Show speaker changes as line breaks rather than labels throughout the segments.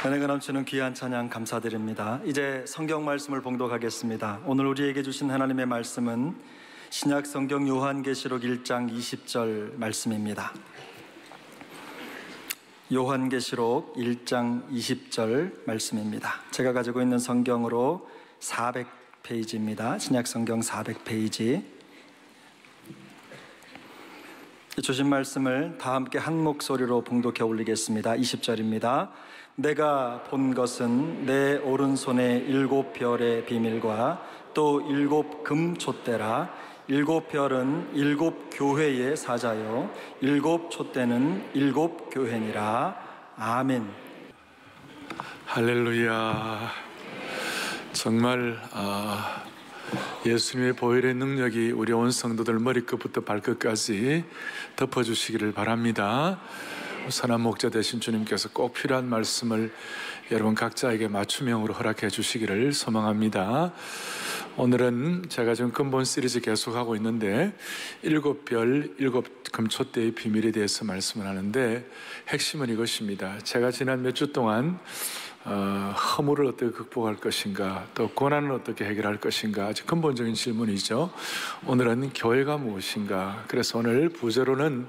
은혜가 넘치는 귀한 찬양 감사드립니다. 이제 성경 말씀을 봉독하겠습니다. 오늘 우리에게 주신 하나님의 말씀은 신약 성경 요한계시록 1장 20절 말씀입니다. 요한계시록 1장 20절 말씀입니다. 제가 가지고 있는 성경으로 400페이지입니다. 신약 성경 400페이지. 주신 말씀을 다 함께 한 목소리로 봉독해 올리겠습니다. 20절입니다. 내가 본 것은 내 오른손에 7별의 비밀과 또 7 금촛대라. 7별은 7 교회의 사자요 7 촛대는 7 교회니라. 아멘.
할렐루야. 정말 예수님의 보혈의 능력이 우리 온 성도들 머리끝부터 발끝까지 덮어주시기를 바랍니다. 선한 목자 되신 주님께서 꼭 필요한 말씀을 여러분 각자에게 맞춤형으로 허락해 주시기를 소망합니다. 오늘은 제가 지금 근본 시리즈 계속하고 있는데 7별 7 금촛대의 비밀에 대해서 말씀을 하는데 핵심은 이것입니다. 제가 지난 몇 주 동안 허물을 어떻게 극복할 것인가, 또 고난을 어떻게 해결할 것인가, 아주 근본적인 질문이죠. 오늘은 교회가 무엇인가. 그래서 오늘 부제로는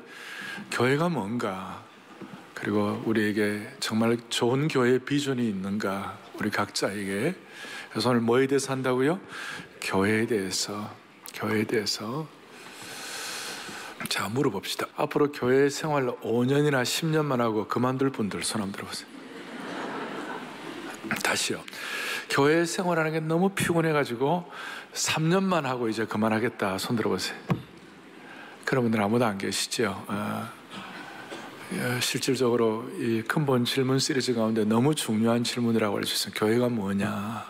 교회가 뭔가, 그리고 우리에게 정말 좋은 교회의 비전이 있는가, 우리 각자에게. 그래서 오늘 뭐에 대해서 한다고요? 교회에 대해서. 자, 물어봅시다. 앞으로 교회 생활 5년이나 10년만 하고 그만둘 분들 손 한번 들어보세요. 다시요. 교회 생활하는 게 너무 피곤해가지고 3년만 하고 이제 그만하겠다 손 들어보세요. 그런 분들 아무도 안 계시죠? 실질적으로 이 근본 질문 시리즈 가운데 너무 중요한 질문이라고 알려주셨어요. 교회가 뭐냐,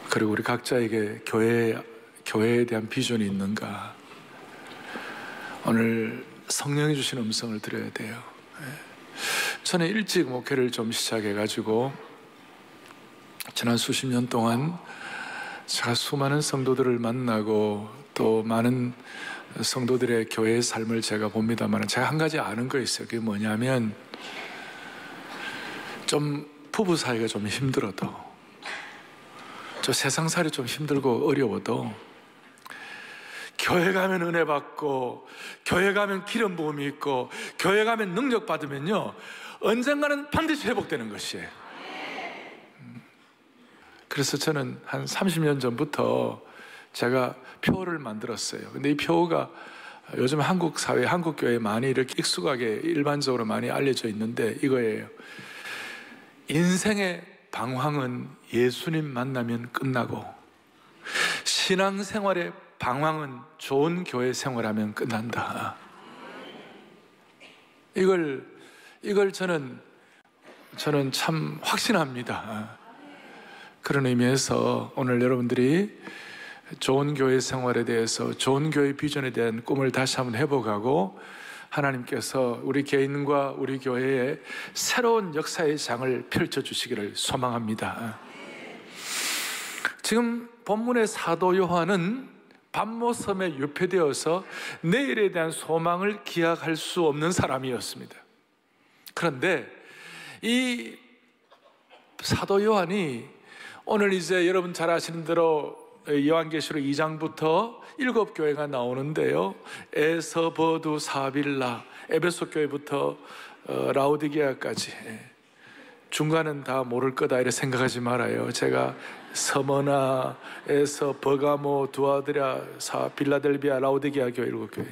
그리고 우리 각자에게 교회에 대한 비전이 있는가. 오늘 성령이 주신 음성을 들어야 돼요. 저는 일찍 목회를 좀 시작해가지고 지난 수십 년 동안 제가 수많은 성도들을 만나고 또 많은 성도들의 교회의 삶을 제가 봅니다만, 제가 한 가지 아는 거 있어요. 그게 뭐냐면, 좀 부부 사이가 좀 힘들어도, 저 세상살이 좀 힘들고 어려워도 교회 가면 은혜 받고, 교회 가면 기름 부음이 있고, 교회 가면 능력 받으면요, 언젠가는 반드시 회복되는 것이에요. 그래서 저는 한 30년 전부터 제가 표를 만들었어요. 근데 이 표가 요즘 한국 사회, 한국 교회에 많이 이렇게 익숙하게 일반적으로 많이 알려져 있는데 이거예요. 인생의 방황은 예수님 만나면 끝나고, 신앙생활의 방황은 좋은 교회 생활하면 끝난다. 이걸 저는 참 확신합니다. 그런 의미에서 오늘 여러분들이 좋은 교회 생활에 대해서, 좋은 교회 비전에 대한 꿈을 다시 한번 회복하고, 하나님께서 우리 개인과 우리 교회에 새로운 역사의 장을 펼쳐주시기를 소망합니다. 지금 본문의 사도 요한은 pat모섬에 유폐되어서 내일에 대한 소망을 기약할 수 없는 사람이었습니다. 그런데 이 사도 요한이 오늘 이제 여러분 잘 아시는 대로 요한계시록 2장부터 7 교회가 나오는데요, 에서버두 사빌라, 에베소 교회부터 라오디게아까지, 중간은 다 모를 거다 이렇게 생각하지 말아요. 제가 서머나, 에서, 버가모, 두아드랴, 빌라델비아, 라오디게아 교회 7 교회.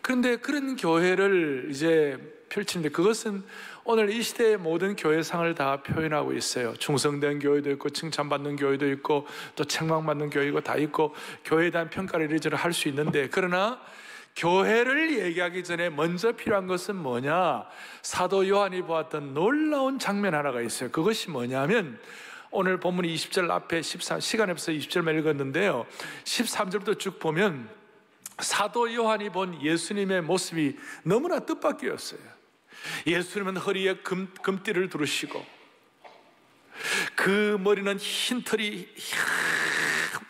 그런데 그런 교회를 이제 펼치는데, 그것은 오늘 이 시대의 모든 교회상을 다 표현하고 있어요. 충성된 교회도 있고, 칭찬받는 교회도 있고, 또 책망받는 교회가 다 있고, 교회에 대한 평가를 이리저리 할 수 있는데, 그러나 교회를 얘기하기 전에 먼저 필요한 것은 뭐냐? 사도 요한이 보았던 놀라운 장면 하나가 있어요. 그것이 뭐냐면, 오늘 본문 20절 앞에 시간에 없어서 20절만 읽었는데요, 13절부터 쭉 보면 사도 요한이 본 예수님의 모습이 너무나 뜻밖이었어요. 예수님은 허리에 금띠를 두르시고, 그 머리는 흰 털이,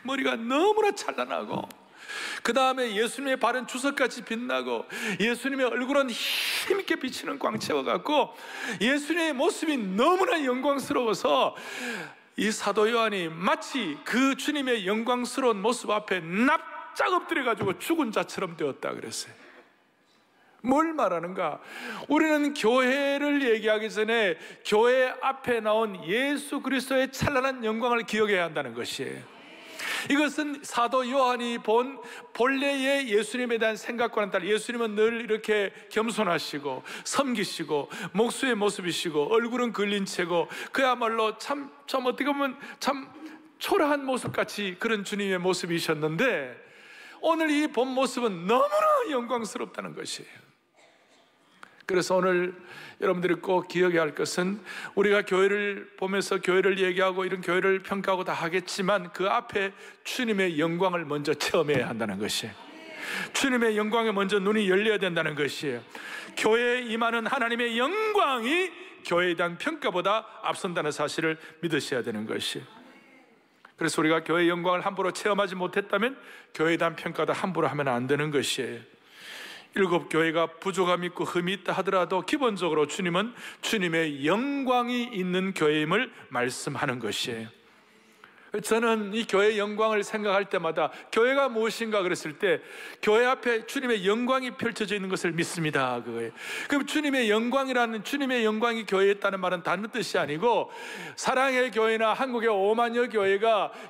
머리가 너무나 찬란하고, 그 다음에 예수님의 발은 주석같이 빛나고 예수님의 얼굴은 힘있게 비치는 광채와 같고 예수님의 모습이 너무나 영광스러워서 이 사도 요한이 마치 그 주님의 영광스러운 모습 앞에 납작 엎드려가지고 죽은 자처럼 되었다 그랬어요. 뭘 말하는가? 우리는 교회를 얘기하기 전에 교회 앞에 나온 예수 그리스도의 찬란한 영광을 기억해야 한다는 것이에요. 이것은 사도 요한이 본 본래의 예수님에 대한 생각과는 달리 예수님은 늘 이렇게 겸손하시고 섬기시고 목수의 모습이시고 얼굴은 걸린 채고 그야말로 참 어떻게 보면 참 초라한 모습같이 그런 주님의 모습이셨는데 오늘 이 본 모습은 너무나 영광스럽다는 것이에요. 그래서 오늘 여러분들이 꼭 기억해야 할 것은 우리가 교회를 보면서 교회를 얘기하고 이런 교회를 평가하고 다 하겠지만 그 앞에 주님의 영광을 먼저 체험해야 한다는 것이에요. 주님의 영광에 먼저 눈이 열려야 된다는 것이에요. 교회에 임하는 하나님의 영광이 교회에 대한 평가보다 앞선다는 사실을 믿으셔야 되는 것이에요. 그래서 우리가 교회의 영광을 함부로 체험하지 못했다면 교회에 대한 평가도 함부로 하면 안 되는 것이에요. 일곱 교회가 부족함이 있고 흠이 있다 하더라도 기본적으로 주님은 주님의 영광이 있는 교회임을 말씀하는 것이에요. 저는 이 교회의 영광을 생각할 때마다 교회가 무엇인가 그랬을 때 교회 앞에 주님의 영광이 펼쳐져 있는 것을 믿습니다. 그거예요. 그럼 주님의 영광이라는 주님의 영광이 교회에 있다는 말은 다른 뜻이 아니고 사랑의 교회나 한국의 5만여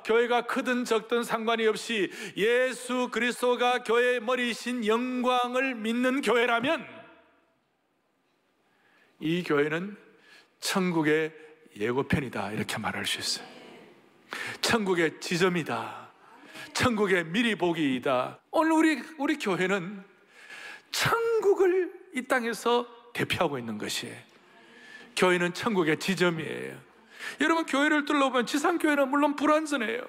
교회가 크든 적든 상관이 없이 예수 그리스도가 교회의 머리이신 영광을 믿는 교회라면 이 교회는 천국의 예고편이다 이렇게 말할 수 있어요. 천국의 지점이다. 천국의 미리 보기이다. 오늘 우리 교회는 천국을 이 땅에서 대표하고 있는 것이에요. 교회는 천국의 지점이에요. 여러분 교회를 둘러보면 지상교회는 물론 불완전해요.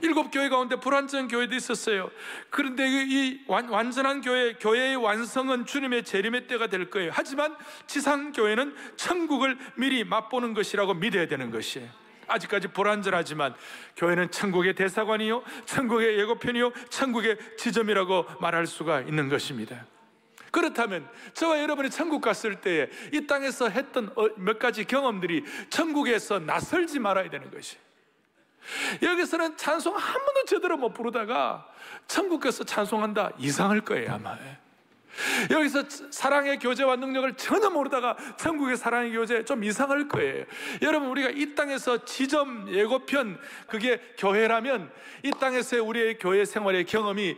7교회 가운데 불완전한 교회도 있었어요. 그런데 이 완전한 교회의 완성은 주님의 재림의 때가 될 거예요. 하지만 지상교회는 천국을 미리 맛보는 것이라고 믿어야 되는 것이에요. 아직까지 불완전하지만 교회는 천국의 대사관이요 천국의 예고편이요 천국의 지점이라고 말할 수가 있는 것입니다. 그렇다면 저와 여러분이 천국 갔을 때 이 땅에서 했던 몇 가지 경험들이 천국에서 낯설지 말아야 되는 것이에요. 여기서는 찬송 한 번도 제대로 못 부르다가 천국 가서 찬송한다 이상할 거예요 아마. 여기서 사랑의 교제와 능력을 전혀 모르다가 천국의 사랑의 교제 좀 이상할 거예요. 여러분 우리가 이 땅에서 지점 예고편 그게 교회라면 이 땅에서의 우리의 교회 생활의 경험이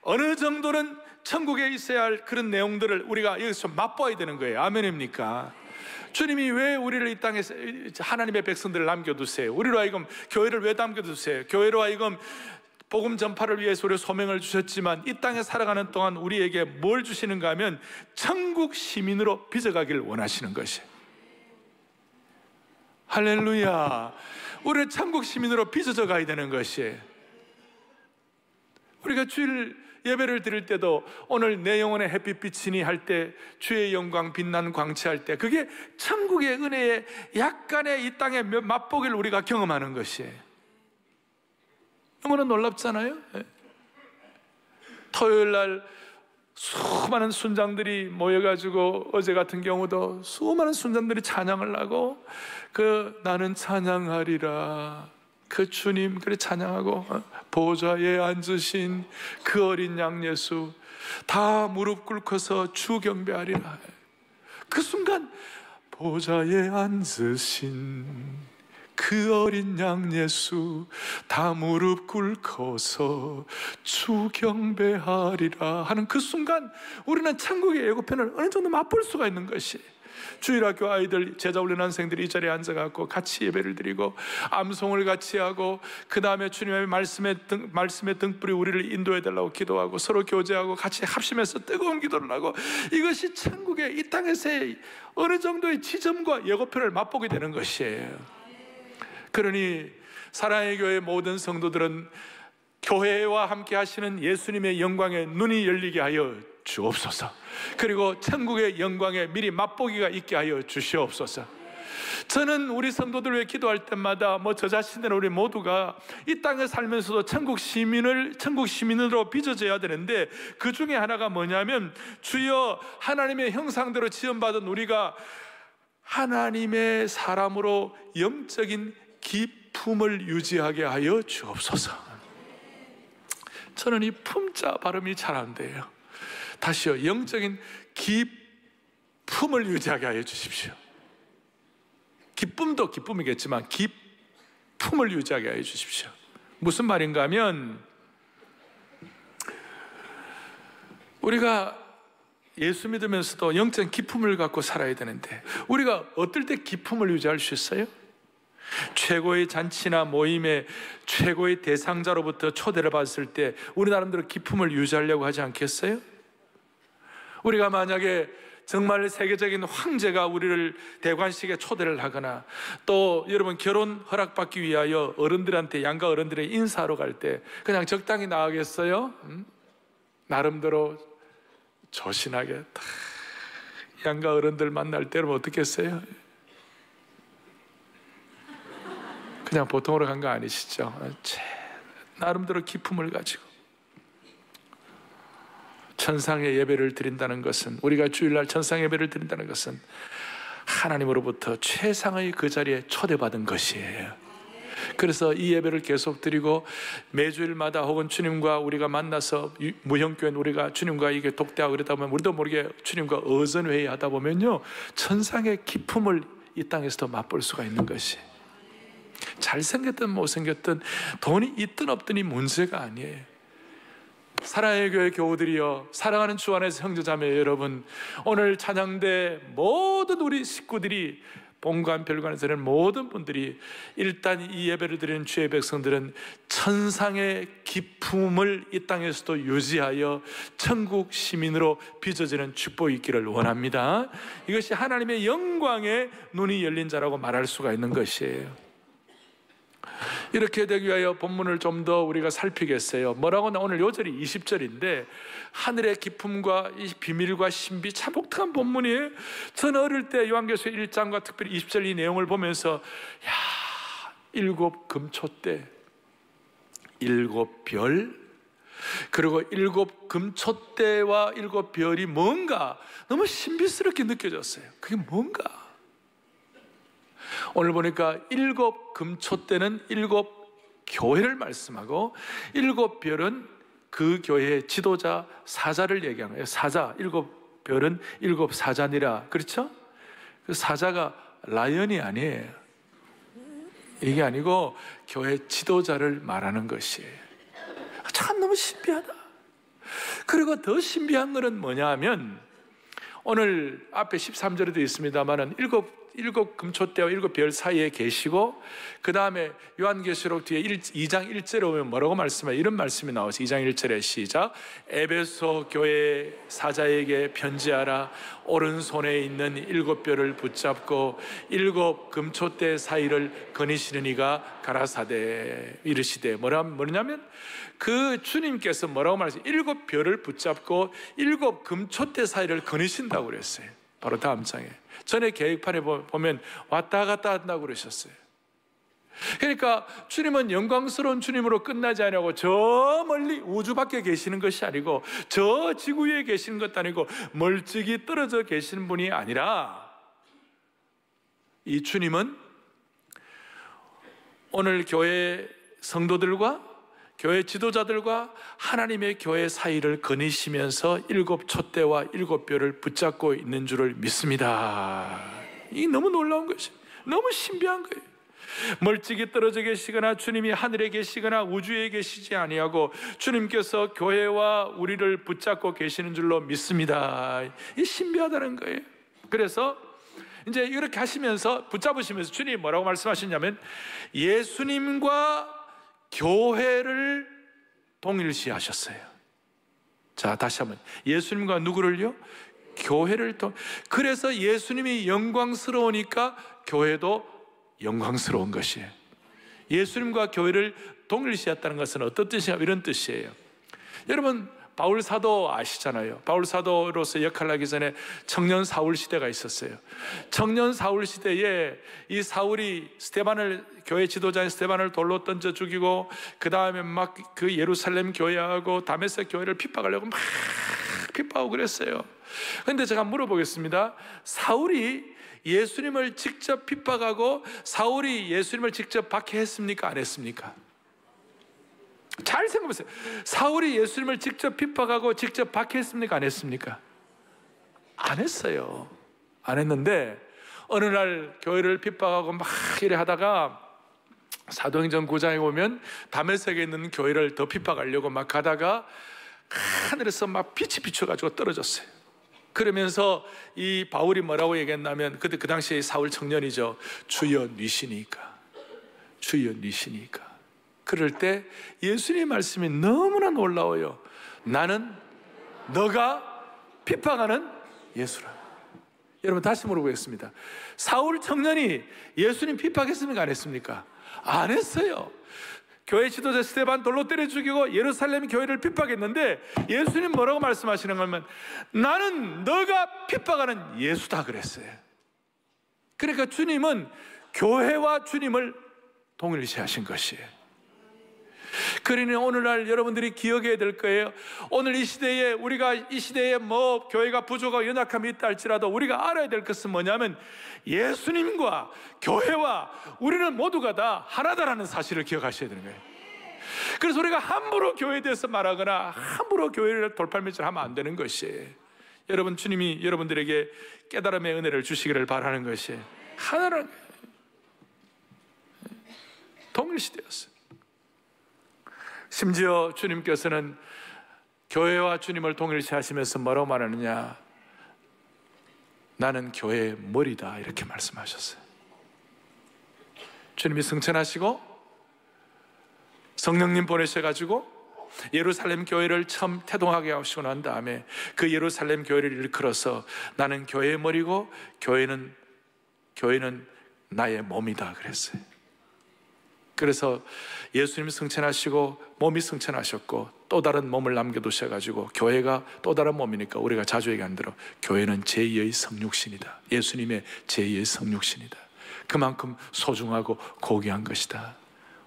어느 정도는 천국에 있어야 할 그런 내용들을 우리가 여기서 맛봐야 되는 거예요. 아멘입니까? 주님이 왜 우리를 이 땅에서 하나님의 백성들을 남겨두세요? 우리로 하여금 교회를 왜 남겨두세요? 교회로 하여금 복음 전파를 위해서 우리 소명을 주셨지만 이 땅에 살아가는 동안 우리에게 뭘 주시는가 하면 천국 시민으로 빚어가기를 원하시는 것이에요. 할렐루야. 우리는 천국 시민으로 빚어져 가야 되는 것이에요. 우리가 주일 예배를 드릴 때도 오늘 내 영혼의 햇빛비치니 할 때 주의 영광 빛난 광채할 때 그게 천국의 은혜의 약간의 이 땅의 맛보기를 우리가 경험하는 것이에요. 너무나 놀랍잖아요. 토요일 날 수많은 순장들이 모여가지고 어제 같은 경우도 수많은 순장들이 찬양을 하고 나는 찬양하리라 그 주님 그래 찬양하고 보좌에 앉으신 그 어린 양 예수 다 무릎 꿇고서 주 경배하리라. 그 순간 보좌에 앉으신 그 어린 양 예수 다 무릎 꿇고서 주 경배하리라 하는 그 순간 우리는 천국의 예고편을 어느 정도 맛볼 수가 있는 것이 주일학교 아이들 제자훈련원생들이 이 자리에 앉아갖고 같이 예배를 드리고 암송을 같이 하고 그 다음에 주님의 말씀의 등불이 우리를 인도해달라고 기도하고 서로 교제하고 같이 합심해서 뜨거운 기도를 하고 이것이 천국의 이 땅에서의 어느 정도의 지점과 예고편을 맛보게 되는 것이에요. 그러니 사랑의 교회 모든 성도들은 교회와 함께 하시는 예수님의 영광에 눈이 열리게 하여 주옵소서. 그리고 천국의 영광에 미리 맛보기가 있게 하여 주시옵소서. 저는 우리 성도들 위해 기도할 때마다 저 자신들은 우리 모두가 이 땅에 살면서도 천국 시민으로 빚어져야 되는데, 그 중에 하나가 뭐냐면, 주여 하나님의 형상대로 지음받은 우리가 하나님의 사람으로 영적인 기품을 유지하게 하여 주옵소서. 저는 이 품자 발음이 잘 안 돼요. 다시요. 영적인 기품을 유지하게 하여 주십시오. 기쁨도 기쁨이겠지만 기품을 유지하게 하여 주십시오. 무슨 말인가 하면, 우리가 예수 믿으면서도 영적인 기품을 갖고 살아야 되는데, 우리가 어떨 때 기품을 유지할 수 있어요? 최고의 잔치나 모임에 최고의 대상자로부터 초대를 받았을 때 우리 나름대로 기품을 유지하려고 하지 않겠어요? 우리가 만약에 정말 세계적인 황제가 우리를 대관식에 초대를 하거나, 또 여러분 결혼 허락받기 위하여 어른들한테, 양가 어른들의 인사하러 갈 때 그냥 적당히 나가겠어요? 나름대로 조신하게 딱 양가 어른들 만날 때는 어떻겠어요? 그냥 보통으로 간 거 아니시죠? 나름대로 기품을 가지고 천상의 예배를 드린다는 것은, 우리가 주일날 천상의 예배를 드린다는 것은 하나님으로부터 최상의 그 자리에 초대받은 것이에요. 그래서 이 예배를 계속 드리고, 매주일마다 혹은 주님과 우리가 만나서 무형교회는 우리가 주님과 이게 독대하고 그러다 보면 우리도 모르게 주님과 의전회의 하다 보면요, 천상의 기품을 이 땅에서도 맛볼 수가 있는 것이, 잘생겼든 못생겼든 돈이 있든 없든이 문제가 아니에요. 사랑의 교회 교우들이여, 사랑하는 주 안에서 형제자매 여러분, 오늘 찬양대 모든 우리 식구들이, 본관 별관에서는 모든 분들이 일단 이 예배를 드리는 주의 백성들은 천상의 기품을 이 땅에서도 유지하여 천국 시민으로 빚어지는 축복이 있기를 원합니다. 이것이 하나님의 영광에 눈이 열린 자라고 말할 수가 있는 것이에요. 이렇게 되기 위하여 본문을 좀 더 우리가 살피겠어요. 뭐라고 나 오늘 요절이 20절인데 하늘의 기품과 이 비밀과 신비, 참 독특한 본문이에요. 저는 어릴 때 요한계시서 1장과 특별히 20절 이 내용을 보면서, 일곱 금초대, 일곱 별, 그리고 일곱 금초대와 일곱 별이 뭔가 너무 신비스럽게 느껴졌어요. 그게 뭔가? 오늘 보니까 일곱 금초대는 일곱 교회를 말씀하고, 일곱 별은 그 교회의 지도자 사자를 얘기하는 거예요. 사자, 일곱 별은 일곱 사자니라. 그렇죠? 그 사자가 라이언이 아니에요. 이게 아니고 교회 지도자를 말하는 것이에요. 참 너무 신비하다. 그리고 더 신비한 것은 뭐냐 하면, 오늘 앞에 13절에도 있습니다만은 일곱 금초대와 일곱 별 사이에 계시고, 그 다음에 요한계시록 뒤에 2장 1절에 오면 뭐라고 말씀해요? 이런 말씀이 나와서 2장 1절에 시작. 에베소 교회 사자에게 편지하라. 오른손에 있는 일곱 별을 붙잡고 일곱 금초대 사이를 거니시는 이가 가라사대 이르시되, 뭐냐면 그 주님께서 뭐라고 말했어요? 일곱 별을 붙잡고 일곱 금초대 사이를 거니신다고 그랬어요. 바로 다음 장에, 전에 계획판에 보면 왔다 갔다 한다고 그러셨어요. 그러니까 주님은 영광스러운 주님으로 끝나지 않냐고 저 멀리 우주 밖에 계시는 것이 아니고, 저 지구 위에 계시는 것도 아니고, 멀찍이 떨어져 계시는 분이 아니라, 이 주님은 오늘 교회 성도들과 교회 지도자들과 하나님의 교회 사이를 거니시면서 일곱 촛대와 일곱 별을 붙잡고 있는 줄을 믿습니다. 이 너무 놀라운 것이, 너무 신비한 거예요. 멀찍이 떨어져 계시거나 주님이 하늘에 계시거나 우주에 계시지 아니하고 주님께서 교회와 우리를 붙잡고 계시는 줄로 믿습니다. 이 신비하다는 거예요. 그래서 이제 이렇게 하시면서, 붙잡으시면서 주님이 뭐라고 말씀하시냐면, 예수님과 교회를 동일시 하셨어요. 자, 다시 한번, 예수님과 누구를요? 교회를 그래서 예수님이 영광스러우니까 교회도 영광스러운 것이에요. 예수님과 교회를 동일시했다는 것은 어떤 뜻이냐? 이런 뜻이에요. 여러분, 바울 사도 아시잖아요. 바울 사도로서 역할을 하기 전에 청년 사울 시대가 있었어요. 청년 사울 시대에 이 사울이 스데반을, 교회 지도자인 스데반을 돌로 던져 죽이고, 그 다음에 막 그 예루살렘 교회하고 다메섹 교회를 핍박하려고 막 핍박하고 그랬어요. 그런데 제가 물어보겠습니다. 사울이 예수님을 직접 핍박하고 사울이 예수님을 직접 박해했습니까? 안 했습니까? 잘 생각해보세요. 사울이 예수님을 직접 핍박하고 직접 박해했습니까? 안 했습니까? 안 했어요. 안 했는데 어느 날 교회를 핍박하고 막 이래 하다가 사도행전 9장에 보면 다메섹에 있는 교회를 더 핍박하려고 막 가다가 하늘에서 막 빛이 비춰가지고 떨어졌어요. 그러면서 이 바울이 뭐라고 얘기했냐면, 그때 그 당시에 사울 청년이죠. 주여 니시니까, 주여 니시니까. 그럴 때 예수님의 말씀이 너무나 놀라워요. 나는 너가 핍박하는 예수라. 여러분 다시 물어보겠습니다. 사울 청년이 예수님 핍박했습니까? 안 했습니까? 안 했어요. 교회 지도자 스데반 돌로 때려 죽이고 예루살렘 교회를 핍박했는데 예수님 뭐라고 말씀하시는 거면, 나는 너가 핍박하는 예수다 그랬어요. 그러니까 주님은 교회와 주님을 동일시하신 것이에요. 그러니 오늘날 여러분들이 기억해야 될 거예요. 오늘 이 시대에, 우리가 이 시대에 뭐 교회가 부족하고 연약함이 있다 할지라도 우리가 알아야 될 것은 뭐냐면, 예수님과 교회와 우리는 모두가 다 하나다라는 사실을 기억하셔야 되는 거예요. 그래서 우리가 함부로 교회에 대해서 말하거나 함부로 교회를 돌팔매질하면 안 되는 것이에요. 여러분, 주님이 여러분들에게 깨달음의 은혜를 주시기를 바라는 것이 하나라는 거예요. 동일시대였어요. 심지어 주님께서는 교회와 주님을 동일시하시면서 뭐라고 말하느냐, 나는 교회의 머리다 이렇게 말씀하셨어요. 주님이 승천하시고 성령님 보내셔가지고 예루살렘 교회를 처음 태동하게 하시고 난 다음에 그 예루살렘 교회를 일컬어서 나는 교회의 머리고 교회는 나의 몸이다 그랬어요. 그래서 예수님이 승천하시고 몸이 승천하셨고 또 다른 몸을 남겨두셔가지고 교회가 또 다른 몸이니까 우리가 자주 얘기하는 대로 교회는 제2의 성육신이다. 예수님의 제2의 성육신이다. 그만큼 소중하고 고귀한 것이다.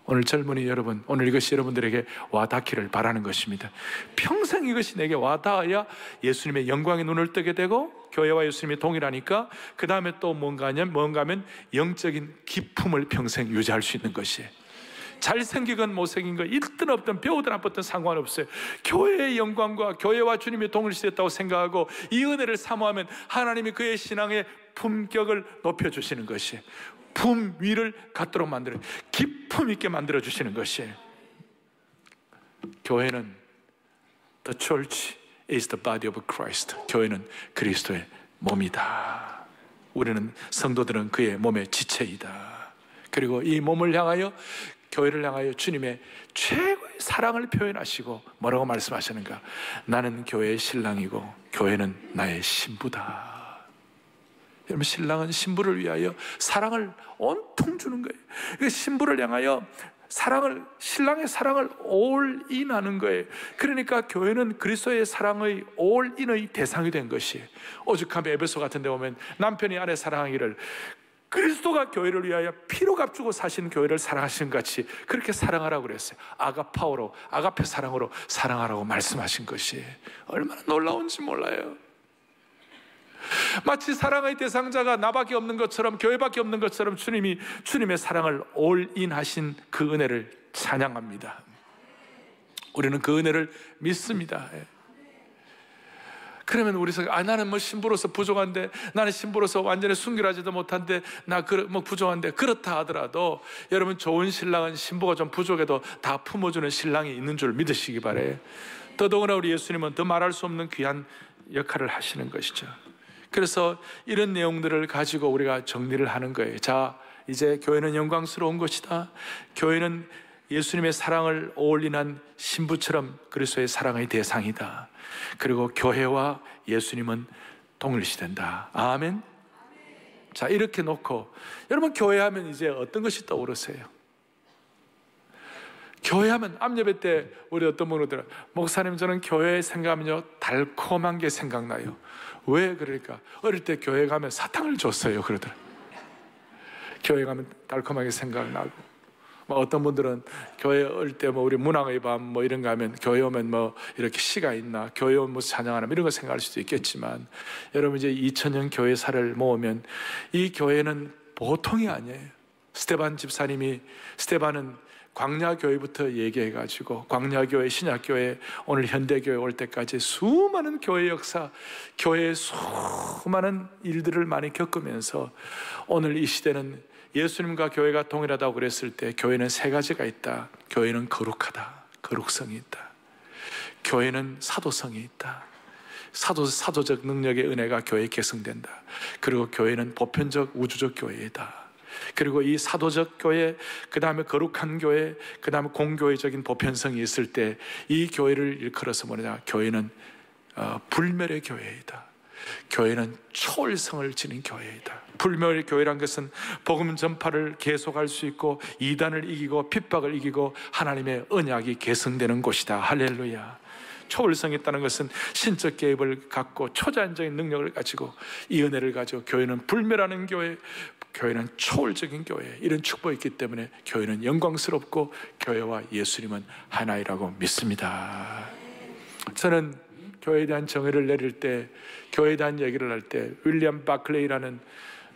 오늘 젊은이 여러분, 오늘 이것이 여러분들에게 와닿기를 바라는 것입니다. 평생 이것이 내게 와닿아야 예수님의 영광의 눈을 뜨게 되고 교회와 예수님이 동일하니까 그 다음에 또 뭔가 하면 영적인 기품을 평생 유지할 수 있는 것이에요. 잘생기건 못생긴 거, 있든 없든 배우든 안 배우든 상관없어요. 교회의 영광과 교회와 주님이 동일시됐다고 생각하고 이 은혜를 사모하면 하나님이 그의 신앙의 품격을 높여주시는 것이에요. 품위를 갖도록 만들어요. 기품 있게 만들어주시는 것이에요. 교회는 The church is the body of Christ. 교회는 그리스도의 몸이다. 우리는 성도들은 그의 몸의 지체이다. 그리고 이 몸을 향하여, 교회를 향하여 주님의 최고의 사랑을 표현하시고 뭐라고 말씀하시는가? 나는 교회의 신랑이고 교회는 나의 신부다. 여러분, 신랑은 신부를 위하여 사랑을 온통 주는 거예요. 그러니까 신부를 향하여 신랑의 사랑을 올인하는 거예요. 그러니까 교회는 그리스도의 사랑의 올인의 대상이 된 것이에요. 오죽하면 에베소 같은 데 보면 남편이 아내 사랑하기를 그리스도가 교회를 위하여 피로 값주고 사신 교회를 사랑하신 같이 그렇게 사랑하라고 그랬어요. 아가파오로, 아가페 사랑으로 사랑하라고 말씀하신 것이 얼마나 놀라운지 몰라요. 마치 사랑의 대상자가 나밖에 없는 것처럼, 교회밖에 없는 것처럼 주님이 주님의 사랑을 올인하신 그 은혜를 찬양합니다. 우리는 그 은혜를 믿습니다. 그러면 우리가 나는 뭐 신부로서 부족한데, 나는 신부로서 완전히 순결하지도 못한데, 나 뭐 부족한데, 그렇다 하더라도 여러분, 좋은 신랑은 신부가 좀 부족해도 다 품어주는 신랑이 있는 줄 믿으시기 바래요. 더더구나 우리 예수님은 더 말할 수 없는 귀한 역할을 하시는 것이죠. 그래서 이런 내용들을 가지고 우리가 정리를 하는 거예요. 자, 이제 교회는 영광스러운 것이다. 교회는 예수님의 사랑을 올인한 신부처럼 그리스도의 사랑의 대상이다. 그리고 교회와 예수님은 동일시된다. 아멘. 자, 이렇게 놓고 여러분, 교회하면 이제 어떤 것이 떠오르세요? 교회 하면 암예배 때 우리 어떤 분들 목사님 저는 교회 생각하면요 달콤한 게 생각나요. 왜 그럴까? 어릴 때 교회 가면 사탕을 줬어요 그러더라. 교회 가면 달콤하게 생각나고, 뭐 어떤 분들은 교회 올 때 뭐 우리 문학의 밤 뭐 이런 거 하면 교회 오면 뭐 이렇게 시가 있나, 교회 오면 뭐 찬양하나 이런 거 생각할 수도 있겠지만, 여러분 이제 2000년 교회사를 모으면 이 교회는 보통이 아니에요. 스테반은 광야교회부터 얘기해가지고 광야교회, 신약교회, 오늘 현대교회 올 때까지 수많은 교회 역사, 교회의 수많은 일들을 많이 겪으면서 오늘 이 시대는 예수님과 교회가 동일하다고 그랬을 때 교회는 세 가지가 있다. 교회는 거룩하다, 거룩성이 있다. 교회는 사도성이 있다. 사도적 능력의 은혜가 교회에 계승된다. 그리고 교회는 보편적 우주적 교회이다. 그리고 이 사도적 교회, 그 다음에 거룩한 교회, 그 다음에 공교회적인 보편성이 있을 때 이 교회를 일컬어서 뭐냐, 교회는 불멸의 교회이다. 교회는 초월성을 지닌 교회이다. 불멸의 교회란 것은 복음 전파를 계속할 수 있고 이단을 이기고 핍박을 이기고 하나님의 언약이 계승되는 곳이다. 할렐루야. 초월성이 있다는 것은 신적 개입을 갖고 초자연적인 능력을 가지고 이 은혜를 가지고 교회는 불멸하는 교회, 교회는 초월적인 교회, 이런 축복이 있기 때문에 교회는 영광스럽고 교회와 예수님은 하나이라고 믿습니다. 저는 교회에 대한 정의를 내릴 때, 교회에 대한 얘기를 할 때 윌리엄 바클레이라는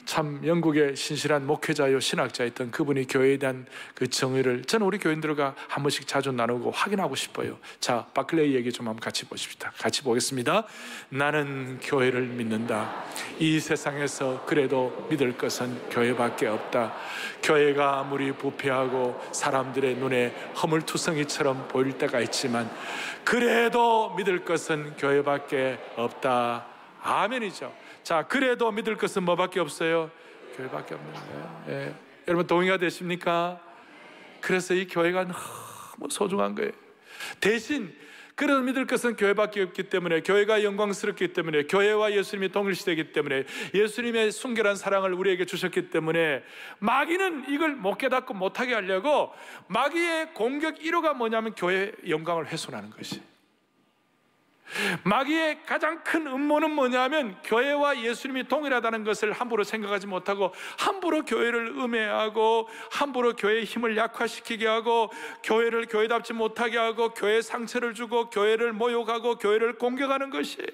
참 영국의 신실한 목회자요 신학자였던 그분이 교회에 대한 그 정의를 저는 우리 교인들과 한 번씩 자주 나누고 확인하고 싶어요. 자, 바클레이 얘기 좀 한번 같이 보십시다. 같이 보겠습니다. 나는 교회를 믿는다. 이 세상에서 그래도 믿을 것은 교회밖에 없다. 교회가 아무리 부패하고 사람들의 눈에 허물투성이처럼 보일 때가 있지만 그래도 믿을 것은 교회밖에 없다. 아멘이죠. 자, 그래도 믿을 것은 뭐밖에 없어요? 교회밖에 없는 거예요. 예. 여러분 동의가 되십니까? 그래서 이 교회가 너무 소중한 거예요. 대신 그래도 믿을 것은 교회밖에 없기 때문에, 교회가 영광스럽기 때문에, 교회와 예수님이 동일시되기 때문에, 예수님의 순결한 사랑을 우리에게 주셨기 때문에 마귀는 이걸 못 깨닫고 못하게 하려고 마귀의 공격 1호가 뭐냐면 교회의 영광을 훼손하는 것이. 마귀의 가장 큰 음모는 뭐냐면 교회와 예수님이 동일하다는 것을 함부로 생각하지 못하고 함부로 교회를 음해하고 함부로 교회의 힘을 약화시키게 하고 교회를 교회답지 못하게 하고 교회에 상처를 주고 교회를 모욕하고 교회를 공격하는 것이에요.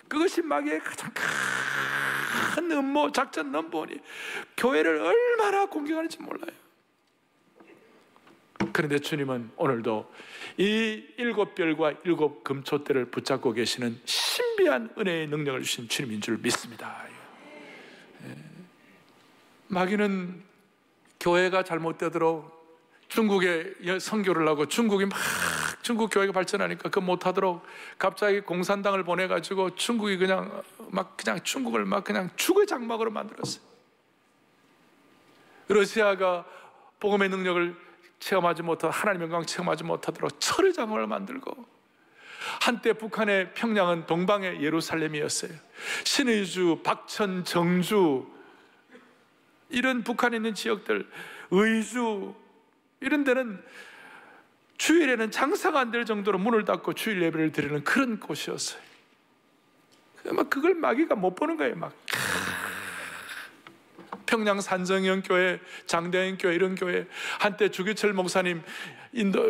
그것이 마귀의 가장 큰 음모, 작전 넘버원이 교회를 얼마나 공격하는지 몰라요. 그런데 주님은 오늘도 이 7별과 7 금초대를 붙잡고 계시는 신비한 은혜의 능력을 주신 주님인 줄 믿습니다. 마귀는 교회가 잘못되도록 중국에 선교를 하고 중국 교회가 발전하니까 그 못하도록 갑자기 공산당을 보내가지고 중국이 그냥 중국을 그냥 죽의 장막으로 만들었어요. 러시아가 복음의 능력을 체험하지 못하고 하나님의 영광 체험하지 못하도록 철의 장막을 만들고, 한때 북한의 평양은 동방의 예루살렘이었어요. 신의주, 박천, 정주, 이런 북한에 있는 지역들, 의주, 이런 데는 주일에는 장사가 안 될 정도로 문을 닫고 주일 예배를 드리는 그런 곳이었어요. 그걸 마귀가 못 보는 거예요. 평양 산정형 교회, 장대현 교회, 이런 교회, 한때 주기철 목사님, 인도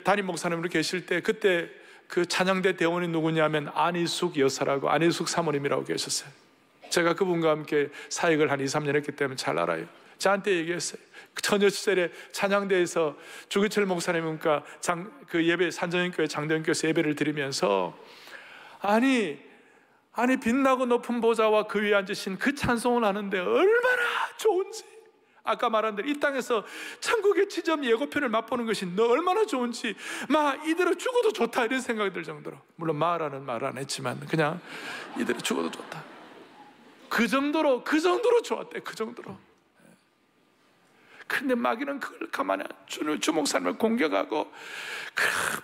담임 목사님으로 계실 때 그때 그 찬양대 대원이 누구냐면 안희숙 여사라고, 안희숙 사모님이라고 계셨어요. 제가 그분과 함께 사역을 한 2, 3년 했기 때문에 잘 알아요. 저한테 얘기했어요. 처녀 시절에 찬양대에서 주기철 목사님과 그 예배, 산정형 교회, 장대현 교회에서 예배를 드리면서 아니 빛나고 높은 보좌와 그 위에 앉으신 그 찬송을 하는데 얼마나 좋은지, 아까 말한 대로 이 땅에서 천국의 지점 예고편을 맛보는 것이 너 얼마나 좋은지, 이대로 죽어도 좋다 이런 생각이 들 정도로, 물론 말은 말 안 했지만 그냥 이대로 죽어도 좋다, 그 정도로 좋았대. 그 정도로. 그런데 마귀는 그걸 가만히 주 목사님을 공격하고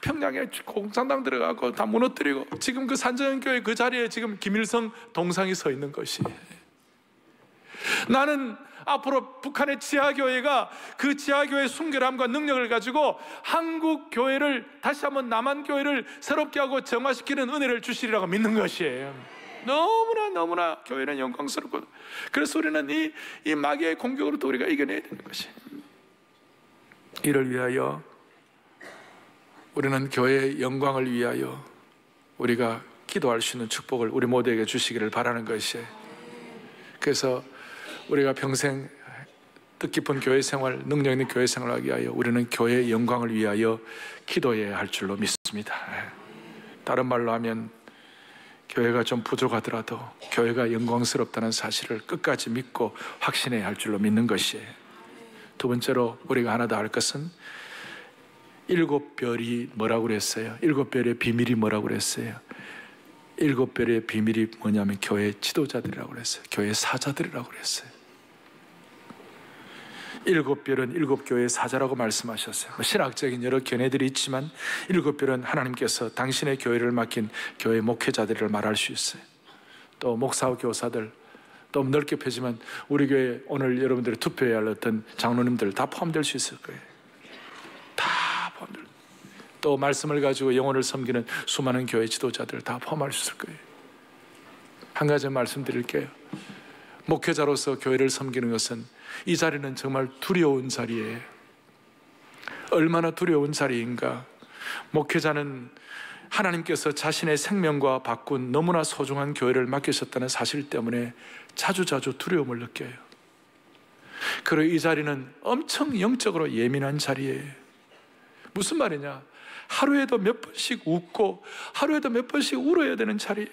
평양에 공산당 들어가고 다 무너뜨리고, 지금 그 산정교회 그 자리에 지금 김일성 동상이 서 있는 것이, 나는 앞으로 북한의 지하교회가 그 지하교회의 순결함과 능력을 가지고 한국 교회를 다시 한번 남한 교회를 새롭게 하고 정화시키는 은혜를 주시리라고 믿는 것이에요. 너무나 교회는 영광스럽고, 그래서 우리는 이 마귀의 공격으로부터 우리가 이겨내야 되는 것이에요. 이를 위하여 우리는 교회의 영광을 위하여 우리가 기도할 수 있는 축복을 우리 모두에게 주시기를 바라는 것이에요. 그래서 우리가 평생 뜻깊은 교회 생활, 능력 있는 교회 생활을 하기 위하여 우리는 교회의 영광을 위하여 기도해야 할 줄로 믿습니다. 다른 말로 하면 교회가 좀 부족하더라도 교회가 영광스럽다는 사실을 끝까지 믿고 확신해야 할 줄로 믿는 것이에요. 두 번째로 우리가 하나 더 할 것은 7별이 뭐라고 그랬어요? 7별의 비밀이 뭐라고 그랬어요? 7별의 비밀이 뭐냐면 교회 지도자들이라고 그랬어요. 교회 사자들이라고 그랬어요. 7별은 7교회의 사자라고 말씀하셨어요. 신학적인 여러 견해들이 있지만 7별은 하나님께서 당신의 교회를 맡긴 교회 목회자들을 말할 수 있어요. 또 목사와 교사들, 또 넓게 펴지만 우리 교회 오늘 여러분들이 투표해야 할 어떤 장로님들 다 포함될 수 있을 거예요. 다 포함될. 또 말씀을 가지고 영혼을 섬기는 수많은 교회 지도자들 다 포함할 수 있을 거예요. 한 가지 말씀드릴게요. 목회자로서 교회를 섬기는 것은, 이 자리는 정말 두려운 자리예요. 얼마나 두려운 자리인가. 목회자는 하나님께서 자신의 생명과 바꾼 너무나 소중한 교회를 맡기셨다는 사실 때문에 자주자주 두려움을 느껴요. 그리고 이 자리는 엄청 영적으로 예민한 자리예요. 무슨 말이냐? 하루에도 몇 번씩 웃고 하루에도 몇 번씩 울어야 되는 자리예요.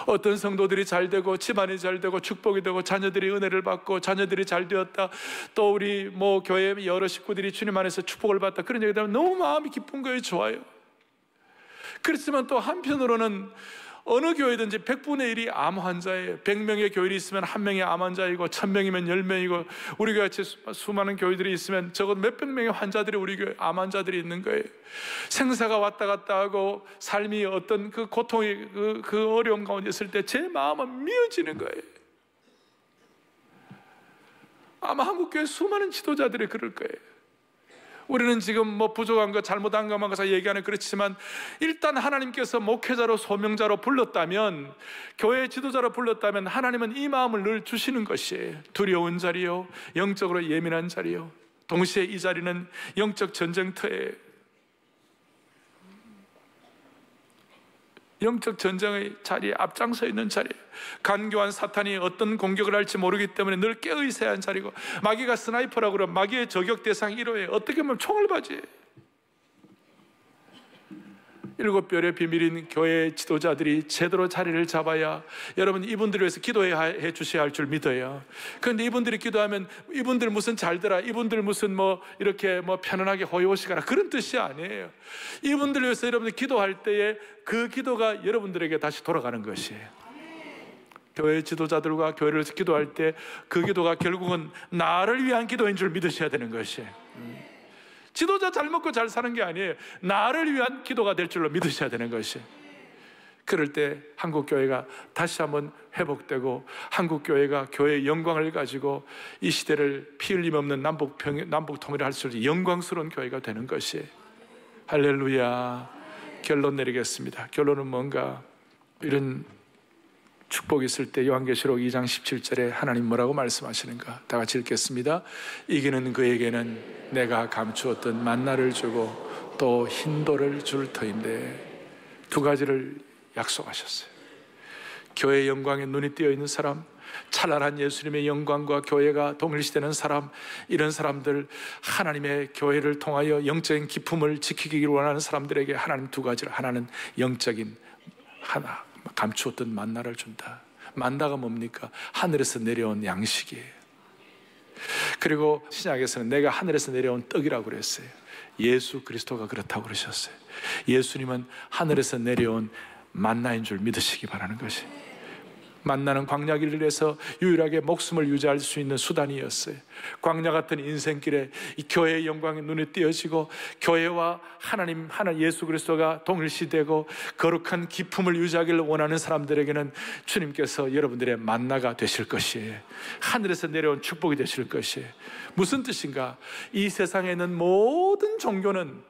어떤 성도들이 잘 되고 집안이 잘 되고 축복이 되고 자녀들이 은혜를 받고 자녀들이 잘 되었다, 또 우리 교회 여러 식구들이 주님 안에서 축복을 받다, 그런 얘기 들으면 너무 마음이 기쁜 거예요. 좋아요. 그렇지만 또 한편으로는 어느 교회든지 100분의 1이 암 환자예요. 100명의 교회이 있으면 1명이 암 환자이고 1000명이면 10명이고, 우리 교회 같이 수많은 교회들이 있으면 적어도 몇백 명의 환자들이 우리 교회 암 환자들이 있는 거예요. 생사가 왔다 갔다 하고 삶이 어떤 그 고통이 그 어려움 가운데 있을 때 제 마음은 미어지는 거예요. 아마 한국교회 수많은 지도자들이 그럴 거예요. 우리는 지금 부족한 거, 잘못한 것만 가서 얘기하는 그렇지만, 일단 하나님께서 목회자로 소명자로 불렀다면, 교회 지도자로 불렀다면 하나님은 이 마음을 늘 주시는 것이에요. 두려운 자리요, 영적으로 예민한 자리요. 동시에 이 자리는 영적 전쟁터예요. 영적 전쟁의 자리에 앞장서 있는 자리예요. 간교한 사탄이 어떤 공격을 할지 모르기 때문에 늘 깨어있어야 하는 자리고, 마귀가 스나이퍼라고 그러면 마귀의 저격 대상 1호에 어떻게 보면 총을 맞이해요. 7별의 비밀인 교회 지도자들이 제대로 자리를 잡아야, 여러분 이분들을 위해서 기도해 주셔야 할 줄 믿어요. 그런데 이분들이 기도하면 이분들 무슨 잘 되라, 이분들 무슨 이렇게 편안하게 호요시가라, 그런 뜻이 아니에요. 이분들을 위해서 여러분들 기도할 때에 그 기도가 여러분들에게 다시 돌아가는 것이에요. 교회 지도자들과 교회를 기도할 때 그 기도가 결국은 나를 위한 기도인 줄 믿으셔야 되는 것이에요. 지도자 잘 먹고 잘 사는 게 아니에요. 나를 위한 기도가 될 줄로 믿으셔야 되는 것이에요. 그럴 때 한국교회가 다시 한번 회복되고, 한국교회가 교회의 영광을 가지고 이 시대를 피 흘림 없는 남북 통일을 할 수 있는 영광스러운 교회가 되는 것이에요. 할렐루야. 결론 내리겠습니다. 결론은 뭔가, 이런 축복이 있을 때 요한계시록 2장 17절에 하나님 뭐라고 말씀하시는가? 다 같이 읽겠습니다. 이기는 그에게는 내가 감추었던 만나를 주고 또 흰돌을 줄 터인데, 두 가지를 약속하셨어요. 교회의 영광에 눈이 띄어 있는 사람, 찬란한 예수님의 영광과 교회가 동일시되는 사람, 이런 사람들, 하나님의 교회를 통하여 영적인 기품을 지키기를 원하는 사람들에게 하나님 두 가지를, 하나는 영적인, 하나 감추었던 만나를 준다. 만나가 뭡니까? 하늘에서 내려온 양식이에요. 그리고 신약에서는 내가 하늘에서 내려온 떡이라고 그랬어요. 예수 그리스도가 그렇다고 그러셨어요. 예수님은 하늘에서 내려온 만나인 줄 믿으시기 바라는 것이. 만나는 광야 길에서 유일하게 목숨을 유지할 수 있는 수단이었어요. 광야 같은 인생길에 이 교회의 영광이 눈에 띄어지고 교회와 하나님 예수 그리스도가 동일시되고 거룩한 기품을 유지하기를 원하는 사람들에게는 주님께서 여러분들의 만나가 되실 것이에요. 하늘에서 내려온 축복이 되실 것이에요. 무슨 뜻인가? 이 세상에 있는 모든 종교는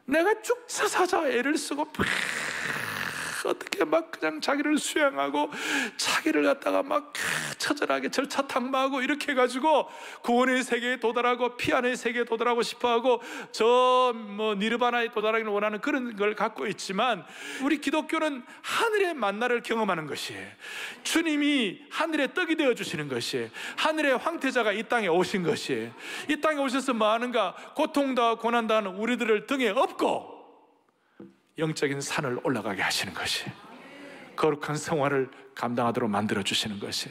내가 쭉 사자 애를 쓰고 어떻게 막 그냥 자기를 수양하고 자기를 갖다가 막 처절하게 절차 탕마하고 이렇게 해가지고 구원의 세계에 도달하고 피안의 세계에 도달하고 싶어하고 저 니르바나에 도달하기를 원하는 그런 걸 갖고 있지만, 우리 기독교는 하늘의 만나를 경험하는 것이에요. 주님이 하늘의 떡이 되어 주시는 것이에요. 하늘의 황태자가 이 땅에 오신 것이에요. 이 땅에 오셔서 뭐 하는가? 고통다 고난다는 우리들을 등에 업고 영적인 산을 올라가게 하시는 것이, 거룩한 생활을 감당하도록 만들어 주시는 것이,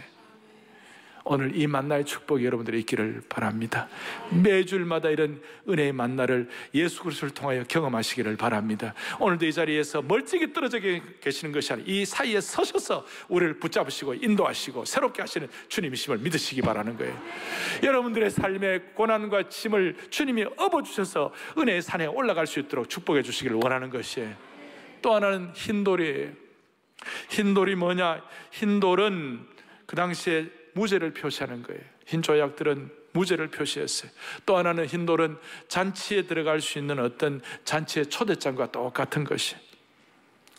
오늘 이 만나의 축복이 여러분들이 있기를 바랍니다. 매주일마다 이런 은혜의 만나를 예수 그리스도를 통하여 경험하시기를 바랍니다. 오늘도 이 자리에서 멀찍이 떨어져 계시는 것이 아니라 이 사이에 서셔서 우리를 붙잡으시고 인도하시고 새롭게 하시는 주님이심을 믿으시기 바라는 거예요. 여러분들의 삶의 고난과 짐을 주님이 업어주셔서 은혜의 산에 올라갈 수 있도록 축복해 주시기를 원하는 것이에요. 또 하나는 흰돌이에요. 흰돌이 뭐냐? 흰돌은 그 당시에 무죄를 표시하는 거예요. 흰 조약들은 무죄를 표시했어요. 또 하나는 흰돌은 잔치에 들어갈 수 있는 어떤 잔치의 초대장과 똑같은 것이,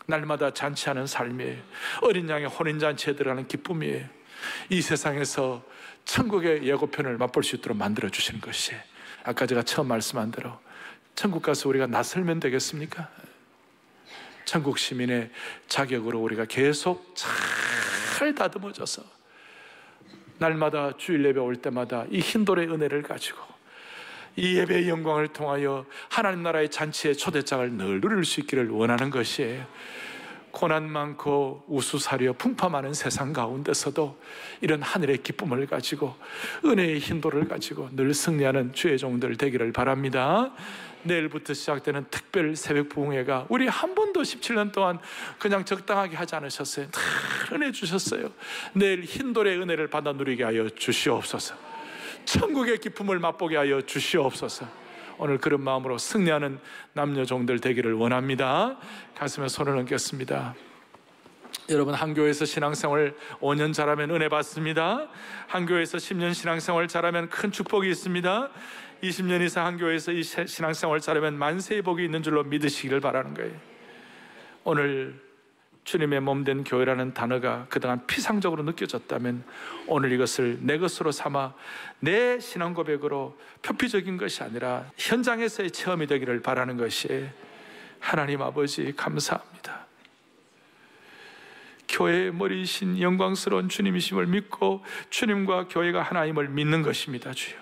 날마다 잔치하는 삶이에요. 어린 양의 혼인잔치에 들어가는 기쁨이에요. 이 세상에서 천국의 예고편을 맛볼 수 있도록 만들어 주시는 것이에요. 아까 제가 처음 말씀한 대로 천국 가서 우리가 나설면 되겠습니까? 천국 시민의 자격으로 우리가 계속 잘 다듬어져서 날마다 주일 예배 올 때마다 이 흰돌의 은혜를 가지고 이 예배의 영광을 통하여 하나님 나라의 잔치의 초대장을 늘 누릴 수 있기를 원하는 것이에요. 고난 많고 우수사려 풍파많은 세상 가운데서도 이런 하늘의 기쁨을 가지고 은혜의 흰돌을 가지고 늘 승리하는 주의 종들 되기를 바랍니다. 내일부터 시작되는 특별 새벽 부흥회가 우리 한 번도 17년 동안 그냥 적당하게 하지 않으셨어요. 다 은혜 주셨어요. 내일 흰돌의 은혜를 받아 누리게 하여 주시옵소서. 천국의 기쁨을 맛보게 하여 주시옵소서. 오늘 그런 마음으로 승리하는 남녀 종들 되기를 원합니다. 가슴에 손을 얹겠습니다. 여러분, 한 교회에서 신앙생활 5년 잘하면 은혜 받습니다. 한 교회에서 10년 신앙생활 잘하면 큰 축복이 있습니다. 20년 이상 한 교회에서 이 신앙생활 잘하면 만세의 복이 있는 줄로 믿으시기를 바라는 거예요. 오늘 주님의 몸된 교회라는 단어가 그동안 피상적으로 느껴졌다면 오늘 이것을 내 것으로 삼아 내 신앙 고백으로 표피적인 것이 아니라 현장에서의 체험이 되기를 바라는 것이, 하나님 아버지 감사합니다. 교회의 머리이신 영광스러운 주님이심을 믿고 주님과 교회가 하나임을 믿는 것입니다. 주여,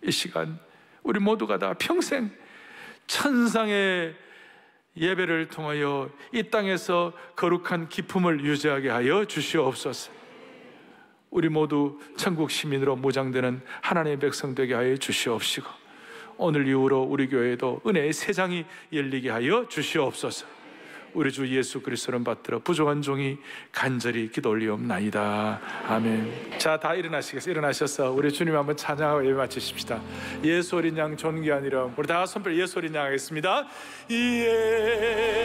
이 시간 우리 모두가 다 평생 천상의 예배를 통하여 이 땅에서 거룩한 기품을 유지하게 하여 주시옵소서. 우리 모두 천국 시민으로 무장되는 하나님의 백성 되게 하여 주시옵시고, 오늘 이후로 우리 교회에도 은혜의 새장이 열리게 하여 주시옵소서. 우리 주 예수 그리스도를 받들어 부족한 종이 간절히 기도 올리옵나이다. 아멘. 자, 다 일어나시겠어요? 일어나셔서 우리 주님 한번 찬양하고 예배 마치십시다. 예수 어린 양 존귀한 이름, 우리 다 손별 예수 어린 양 하겠습니다. 예수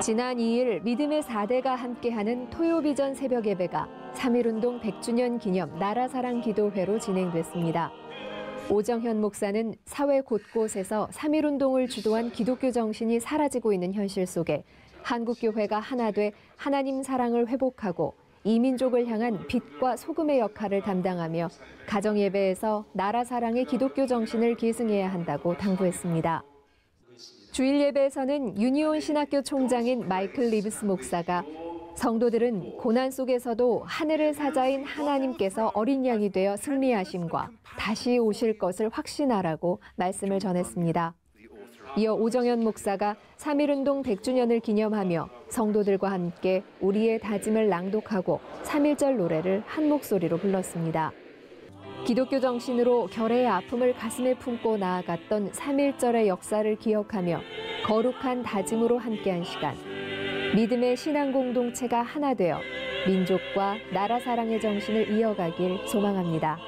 지난 2일 믿음의 4대가 함께하는 토요비전 새벽 예배가 3.1운동 100주년 기념 나라사랑 기도회로 진행됐습니다. 오정현 목사는 사회 곳곳에서 3.1운동을 주도한 기독교 정신이 사라지고 있는 현실 속에 한국교회가 하나 돼 하나님 사랑을 회복하고 이민족을 향한 빛과 소금의 역할을 담당하며 가정예배에서 나라 사랑의 기독교 정신을 계승해야 한다고 당부했습니다. 주일 예배에서는 유니온 신학교 총장인 마이클 리브스 목사가 성도들은 고난 속에서도 하늘의 사자인 하나님께서 어린 양이 되어 승리하심과 다시 오실 것을 확신하라고 말씀을 전했습니다. 이어 오정현 목사가 3.1운동 100주년을 기념하며 성도들과 함께 우리의 다짐을 낭독하고 3.1절 노래를 한 목소리로 불렀습니다. 기독교 정신으로 결의의 아픔을 가슴에 품고 나아갔던 3.1절의 역사를 기억하며 거룩한 다짐으로 함께한 시간. 믿음의 신앙 공동체가 하나 되어 민족과 나라 사랑의 정신을 이어가길 소망합니다.